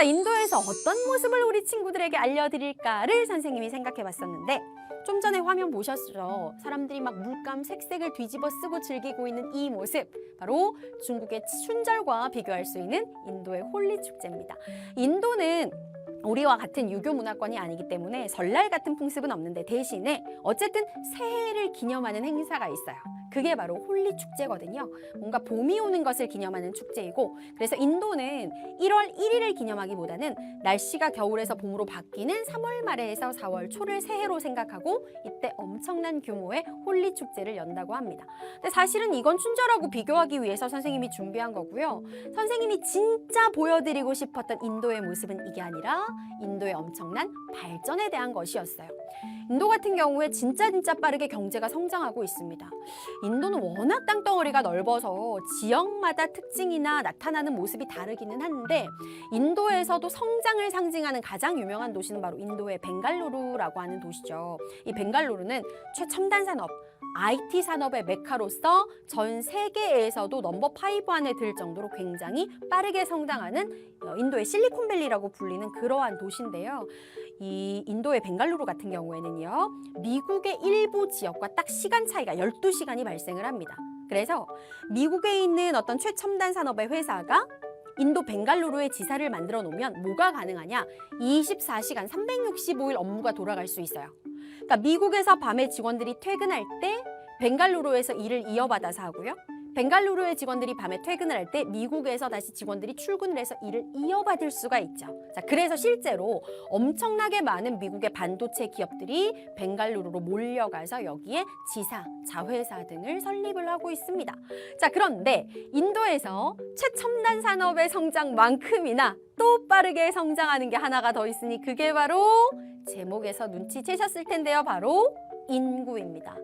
자, 인도에서 어떤 모습을 우리 친구들에게 알려드릴까를 선생님이 생각해 봤었는데 좀 전에 화면 보셨죠? 사람들이 막 물감 색색을 뒤집어 쓰고 즐기고 있는 이 모습, 바로 중국의 춘절과 비교할 수 있는 인도의 홀리 축제입니다. 인도는 우리와 같은 유교 문화권이 아니기 때문에 설날 같은 풍습은 없는데 대신에 어쨌든 새해를 기념하는 행사가 있어요. 그게 바로 홀리 축제거든요. 뭔가 봄이 오는 것을 기념하는 축제이고, 그래서 인도는 1월 1일을 기념하기보다는 날씨가 겨울에서 봄으로 바뀌는 3월 말에서 4월 초를 새해로 생각하고 이때 엄청난 규모의 홀리 축제를 연다고 합니다. 근데 사실은 이건 춘절하고 비교하기 위해서 선생님이 준비한 거고요. 선생님이 진짜 보여드리고 싶었던 인도의 모습은 이게 아니라 인도의 엄청난 발전에 대한 것이었어요. 인도 같은 경우에 진짜 빠르게 경제가 성장하고 있습니다. 인도는 워낙 땅덩어리가 넓어서 지역마다 특징이나 나타나는 모습이 다르기는 한데, 인도에서도 성장을 상징하는 가장 유명한 도시는 바로 인도의 벵갈루루라고 하는 도시죠. 이 벵갈루루는 최첨단 산업, IT 산업의 메카로서 전 세계에서도 넘버 5 안에 들 정도로 굉장히 빠르게 성장하는 인도의 실리콘밸리라고 불리는 그러한 도시인데요. 이 인도의 벵갈루루 같은 경우에는요, 미국의 일부 지역과 딱 시간 차이가 12시간이 발생을 합니다. 그래서 미국에 있는 어떤 최첨단 산업의 회사가 인도 벵갈루루에 지사를 만들어 놓으면 뭐가 가능하냐? 24시간 365일 업무가 돌아갈 수 있어요. 그러니까 미국에서 밤에 직원들이 퇴근할 때 벵갈루루에서 일을 이어받아서 하고요. 벵갈루루의 직원들이 밤에 퇴근을 할 때 미국에서 다시 직원들이 출근을 해서 일을 이어받을 수가 있죠. 자, 그래서 실제로 엄청나게 많은 미국의 반도체 기업들이 벵갈루루로 몰려가서 여기에 지사, 자회사 등을 설립을 하고 있습니다. 자, 그런데 인도에서 최첨단 산업의 성장만큼이나 또 빠르게 성장하는 게 하나가 더 있으니 그게 바로 제목에서 눈치채셨을 텐데요. 바로 인구입니다.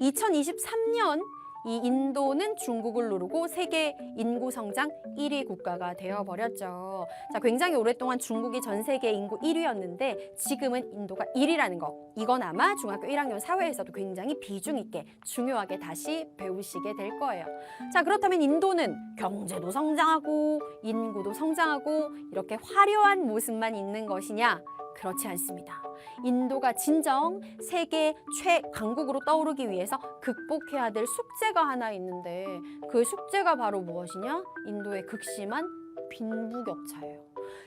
2023년 이 인도는 중국을 누르고 세계 인구 성장 1위 국가가 되어버렸죠. 자, 굉장히 오랫동안 중국이 전 세계 인구 1위였는데 지금은 인도가 1위라는 거. 이건 아마 중학교 1학년 사회에서도 굉장히 비중 있게 중요하게 다시 배우시게 될 거예요. 자, 그렇다면 인도는 경제도 성장하고 인구도 성장하고 이렇게 화려한 모습만 있는 것이냐? 그렇지 않습니다. 인도가 진정 세계 최강국으로 떠오르기 위해서 극복해야 될 숙제가 하나 있는데 그 숙제가 바로 무엇이냐? 인도의 극심한 빈부격차예요.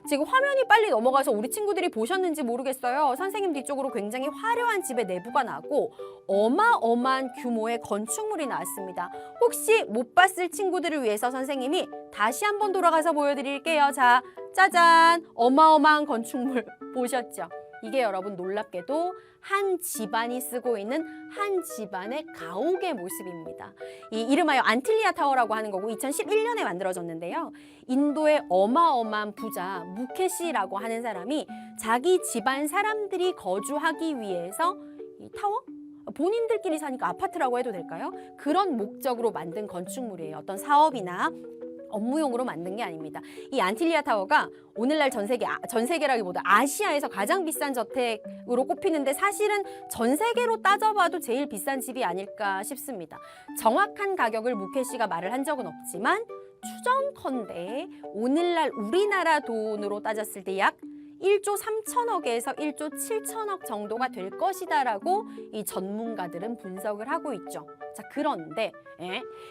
지금 화면이 빨리 넘어가서 우리 친구들이 보셨는지 모르겠어요. 선생님 뒤쪽으로 굉장히 화려한 집의 내부가 나고 어마어마한 규모의 건축물이 나왔습니다. 혹시 못 봤을 친구들을 위해서 선생님이 다시 한번 돌아가서 보여드릴게요. 자, 짜잔! 어마어마한 건축물 보셨죠? 이게 여러분 놀랍게도 한 집안이 쓰고 있는 한 집안의 가옥의 모습입니다. 이 이름하여 안틸리아 타워라고 하는 거고 2011년에 만들어졌는데요. 인도의 어마어마한 부자 무케시라고 하는 사람이 자기 집안 사람들이 거주하기 위해서 이 타워? 본인들끼리 사니까 아파트라고 해도 될까요? 그런 목적으로 만든 건축물이에요. 어떤 사업이나 업무용으로 만든 게 아닙니다. 이 안틸리아 타워가 오늘날 전 세계라기보다 아시아에서 가장 비싼 저택으로 꼽히는데 사실은 전 세계로 따져봐도 제일 비싼 집이 아닐까 싶습니다. 정확한 가격을 무케시가 말을 한 적은 없지만 추정컨대 오늘날 우리나라 돈으로 따졌을 때 약 1조 3천억에서 1조 7천억 정도가 될 것이다라고 이 전문가들은 분석을 하고 있죠. 자, 그런데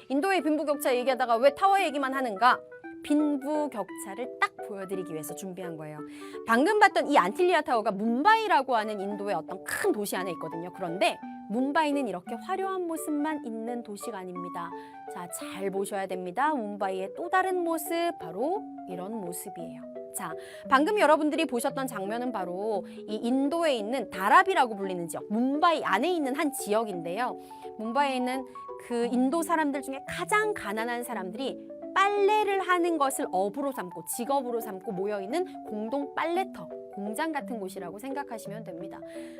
인도의 빈부격차 얘기하다가 왜 타워 얘기만 하는가? 빈부격차를 딱 보여드리기 위해서 준비한 거예요. 방금 봤던 이 안틸리아 타워가 뭄바이라고 하는 인도의 어떤 큰 도시 안에 있거든요. 그런데 뭄바이는 이렇게 화려한 모습만 있는 도시가 아닙니다. 자, 잘 보셔야 됩니다. 뭄바이의 또 다른 모습, 바로 이런 모습이에요. 자, 방금 여러분들이 보셨던 장면은 바로 이 인도에 있는 다랍이라고 불리는 지역, 뭄바이 안에 있는 한 지역인데요. 뭄바이에 있는 그 인도 사람들 중에 가장 가난한 사람들이 빨래를 하는 것을 업으로 삼고 직업으로 삼고 모여있는 공동 빨래터, 공장 같은 곳이라고 생각하시면 됩니다.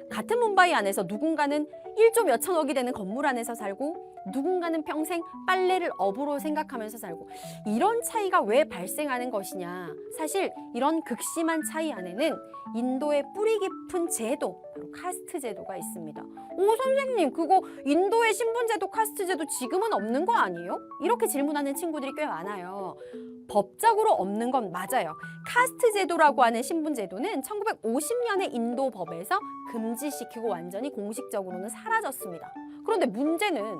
같은 뭄바이 안에서 누군가는 1조 몇천억이 되는 건물 안에서 살고 누군가는 평생 빨래를 업으로 생각하면서 살고, 이런 차이가 왜 발생하는 것이냐? 사실 이런 극심한 차이 안에는 인도의 뿌리 깊은 제도, 바로 카스트 제도가 있습니다. 오, 선생님, 그거 인도의 신분 제도, 카스트 제도 지금은 없는 거 아니에요? 이렇게 질문하는 친구들이 꽤 많아요. 법적으로 없는 건 맞아요. 카스트 제도라고 하는 신분 제도는 1950년에 인도 법에서 금지시키고 완전히 공식적으로는 사라졌습니다. 그런데 문제는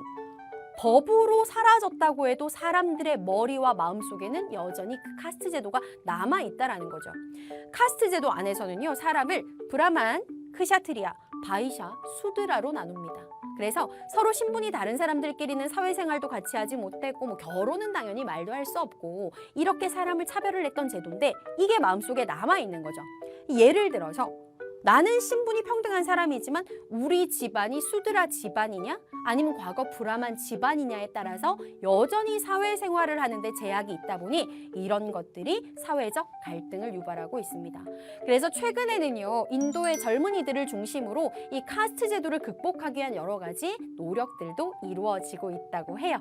법으로 사라졌다고 해도 사람들의 머리와 마음속에는 여전히 그 카스트 제도가 남아있다라는 거죠. 카스트 제도 안에서는요, 사람을 브라만, 크샤트리아, 바이샤, 수드라로 나눕니다. 그래서 서로 신분이 다른 사람들끼리는 사회생활도 같이 하지 못했고 뭐 결혼은 당연히 말도 할 수 없고 이렇게 사람을 차별을 했던 제도인데 이게 마음속에 남아있는 거죠. 예를 들어서 나는 신분이 평등한 사람이지만 우리 집안이 수드라 집안이냐 아니면 과거 브라만 집안이냐에 따라서 여전히 사회생활을 하는데 제약이 있다 보니 이런 것들이 사회적 갈등을 유발하고 있습니다. 그래서 최근에는요, 인도의 젊은이들을 중심으로 이 카스트 제도를 극복하기 위한 여러 가지 노력들도 이루어지고 있다고 해요.